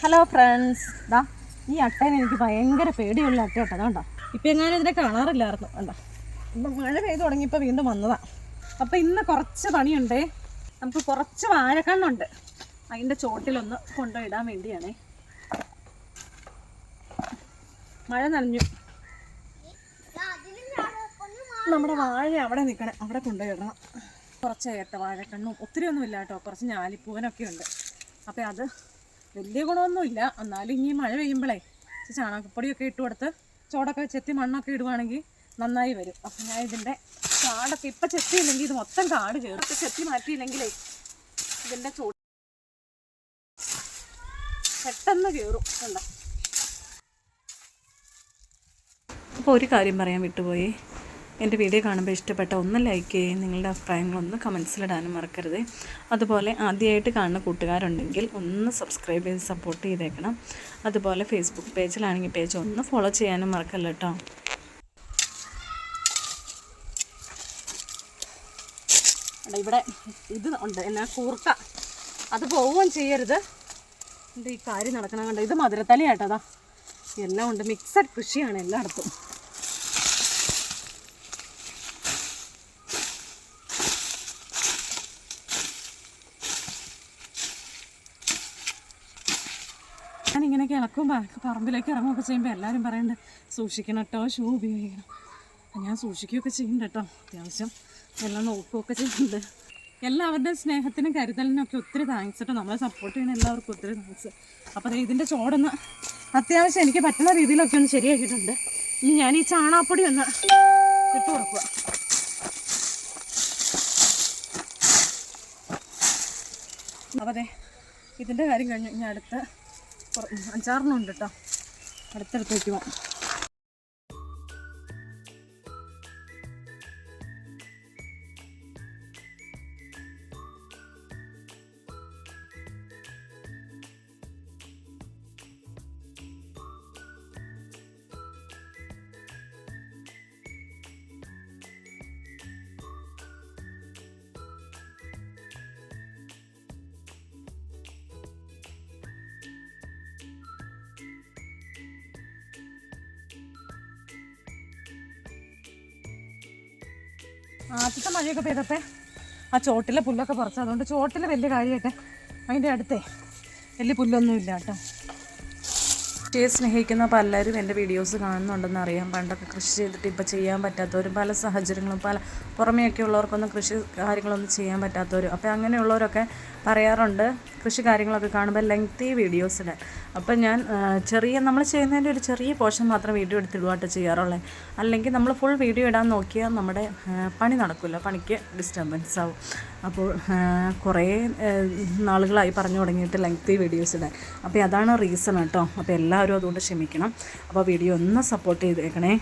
Hello friends, ഇതാ ഈ അട്ടേനെ എനിക്ക് ഭയങ്കര പേടിയുള്ള അട്ട കേട്ടോ. അതുകൊണ്ടോ ഇപ്പം എങ്ങാനും ഇതിനെ കാണാറില്ലായിരുന്നു. കണ്ടോ, ഇപ്പം മഴ പെയ്ത് തുടങ്ങിയപ്പോൾ വീണ്ടും വന്നതാണ്. അപ്പോൾ ഇന്ന് കുറച്ച് പണിയുണ്ടേ. നമുക്ക് കുറച്ച് വാഴക്കണ്ണുണ്ട്, അതിൻ്റെ ചോട്ടിലൊന്ന് കൊണ്ടുപോയിടാൻ വേണ്ടിയാണേ. മഴ നനഞ്ഞു. നമ്മുടെ വാഴ അവിടെ നിൽക്കണേ, അവിടെ കൊണ്ടുപോയിടണം. കുറച്ച് വാഴക്കണ്ണും ഒത്തിരി ഒന്നുമില്ല കേട്ടോ, കുറച്ച് ഞാലിപ്പൂവനൊക്കെ ഉണ്ട്. അപ്പോൾ അത് വലിയ ഗുണമൊന്നുമില്ല. എന്നാലും ഇനി മഴ പെയ്യുമ്പോഴേ ചാണകപ്പൊടിയൊക്കെ ഇട്ട് കൊടുത്ത് ചോടൊക്കെ ചെത്തി മണ്ണൊക്കെ ഇടുവാണെങ്കിൽ നന്നായി വരും. അപ്പം ഞാൻ ഇതിൻ്റെ കാടൊക്കെ ഇപ്പം ചെത്തിയില്ലെങ്കിൽ ഇത് മൊത്തം കാട് ചേർത്ത് ചെത്തി മാറ്റിയില്ലെങ്കിലേ ഇതിൻ്റെ ചോട്ട് പെട്ടെന്ന് കയറും. കണ്ടോ. അപ്പോൾ ഒരു കാര്യം പറയാൻ വിട്ടുപോയി. എൻ്റെ വീഡിയോ കാണുമ്പോൾ ഇഷ്ടപ്പെട്ട ഒന്ന് ലൈക്ക് ചെയ്യുകയും നിങ്ങളുടെ അഭിപ്രായങ്ങളൊന്ന് കമൻസിലിടാനും മറക്കരുത്. അതുപോലെ ആദ്യമായിട്ട് കാണുന്ന കൂട്ടുകാരുണ്ടെങ്കിൽ ഒന്ന് സബ്സ്ക്രൈബ് ചെയ്ത് സപ്പോർട്ട് ചെയ്തേക്കണം. അതുപോലെ ഫേസ്ബുക്ക് പേജിലാണെങ്കിൽ പേജ് ഒന്ന് ഫോളോ ചെയ്യാനും മറക്കല്ല കേട്ടോ. ഇവിടെ ഇത് ഉണ്ട്, എന്നാ കൂർക്ക, അത് പോവുകയും ചെയ്യരുത്. എൻ്റെ ഈ കാര്യം നടക്കണം കണ്ടോ. ഇത് മധുരത്തലയാട്ടതാ, എല്ലാം ഉണ്ട്. മിക്സഡ് കൃഷിയാണ് എല്ലായിടത്തും. ഞാനിങ്ങനെയൊക്കെ ഇളക്കുമ്പോൾ പറമ്പിലേക്ക് ഇറങ്ങുകയൊക്കെ ചെയ്യുമ്പോൾ എല്ലാവരും പറയുന്നുണ്ട് സൂക്ഷിക്കണം കേട്ടോ, ഷൂ ഉപയോഗിക്കണം. അപ്പം ഞാൻ സൂക്ഷിക്കുകയൊക്കെ ചെയ്യുന്നുണ്ട് കേട്ടോ. അത്യാവശ്യം എല്ലാം നോക്കുകയൊക്കെ ചെയ്യുന്നുണ്ട്. എല്ലാവരുടെയും സ്നേഹത്തിനും കരുതലിനും ഒക്കെ ഒത്തിരി താങ്ക്സ് കേട്ടോ. നമ്മളെ സപ്പോർട്ട് ചെയ്യുന്ന എല്ലാവർക്കും ഒത്തിരി താങ്ക്സ്. അപ്പോൾ ഇതിൻ്റെ ചോടൊന്ന് അത്യാവശ്യം എനിക്ക് പറ്റുന്ന രീതിയിലൊക്കെ ഒന്ന് ശരിയാക്കിയിട്ടുണ്ട്. ഇനി ഞാൻ ഈ ചാണകപ്പൊടി ഒന്ന് ഇട്ട് കൊടുക്കുക. അപ്പോൾ അതെ ഇതിൻ്റെ കാര്യം കഴിഞ്ഞു. ഇനി അടുത്ത 5-6 ഉണ്ട് കേട്ടോ, അടുത്തടുത്ത് വയ്ക്കുമോ. ആദ്യത്തെ മഴയൊക്കെ പെയ്തപ്പോൾ ആ ചോട്ടിലെ പുല്ലൊക്കെ പറിച്ചു. അതുകൊണ്ട് ചോട്ടിൽ വലിയ കാര്യമായിട്ട് അതിൻ്റെ അടുത്തേ വലിയ പുല്ലൊന്നുമില്ല കേട്ടോ. കൃഷിയെ സ്നേഹിക്കുന്ന പലരും എൻ്റെ വീഡിയോസ് കാണുന്നുണ്ടെന്ന് അറിയാം. പണ്ടൊക്കെ കൃഷി ചെയ്തിട്ട് ഇപ്പോൾ ചെയ്യാൻ പറ്റാത്തവരും പല സാഹചര്യങ്ങളും പുറമേയൊക്കെ ഉള്ളവർക്കൊന്നും കൃഷി കാര്യങ്ങളൊന്നും ചെയ്യാൻ പറ്റാത്തവരും. അപ്പോൾ അങ്ങനെയുള്ളവരൊക്കെ പറയാറുണ്ട് കൃഷി കാര്യങ്ങളൊക്കെ കാണുമ്പോൾ ലെങ്തി വീഡിയോസിന്. അപ്പം ഞാൻ നമ്മൾ ചെയ്യുന്നതിൻ്റെ ഒരു ചെറിയ പോർഷൻ മാത്രം വീഡിയോ എടുത്തിടുവാട്ടോ ചെയ്യാറുള്ളത്. അല്ലെങ്കിൽ നമ്മൾ ഫുൾ വീഡിയോ ഇടാൻ നോക്കിയാൽ നമ്മുടെ പണി നടക്കില്ല, പണിക്ക് ഡിസ്റ്റർബൻസ് ആവും. അപ്പോൾ കുറേ നാളുകളായി പറഞ്ഞു തുടങ്ങിയിട്ട് ലെങ്തി വീഡിയോസ് ഇടാൻ. അപ്പോൾ അതാണ് റീസൺ കേട്ടോ. അപ്പോൾ എല്ലാവരും അതുകൊണ്ട് ക്ഷമിക്കണം. അപ്പോൾ വീഡിയോ ഒന്ന് സപ്പോർട്ട് ചെയ്തേക്കണേ.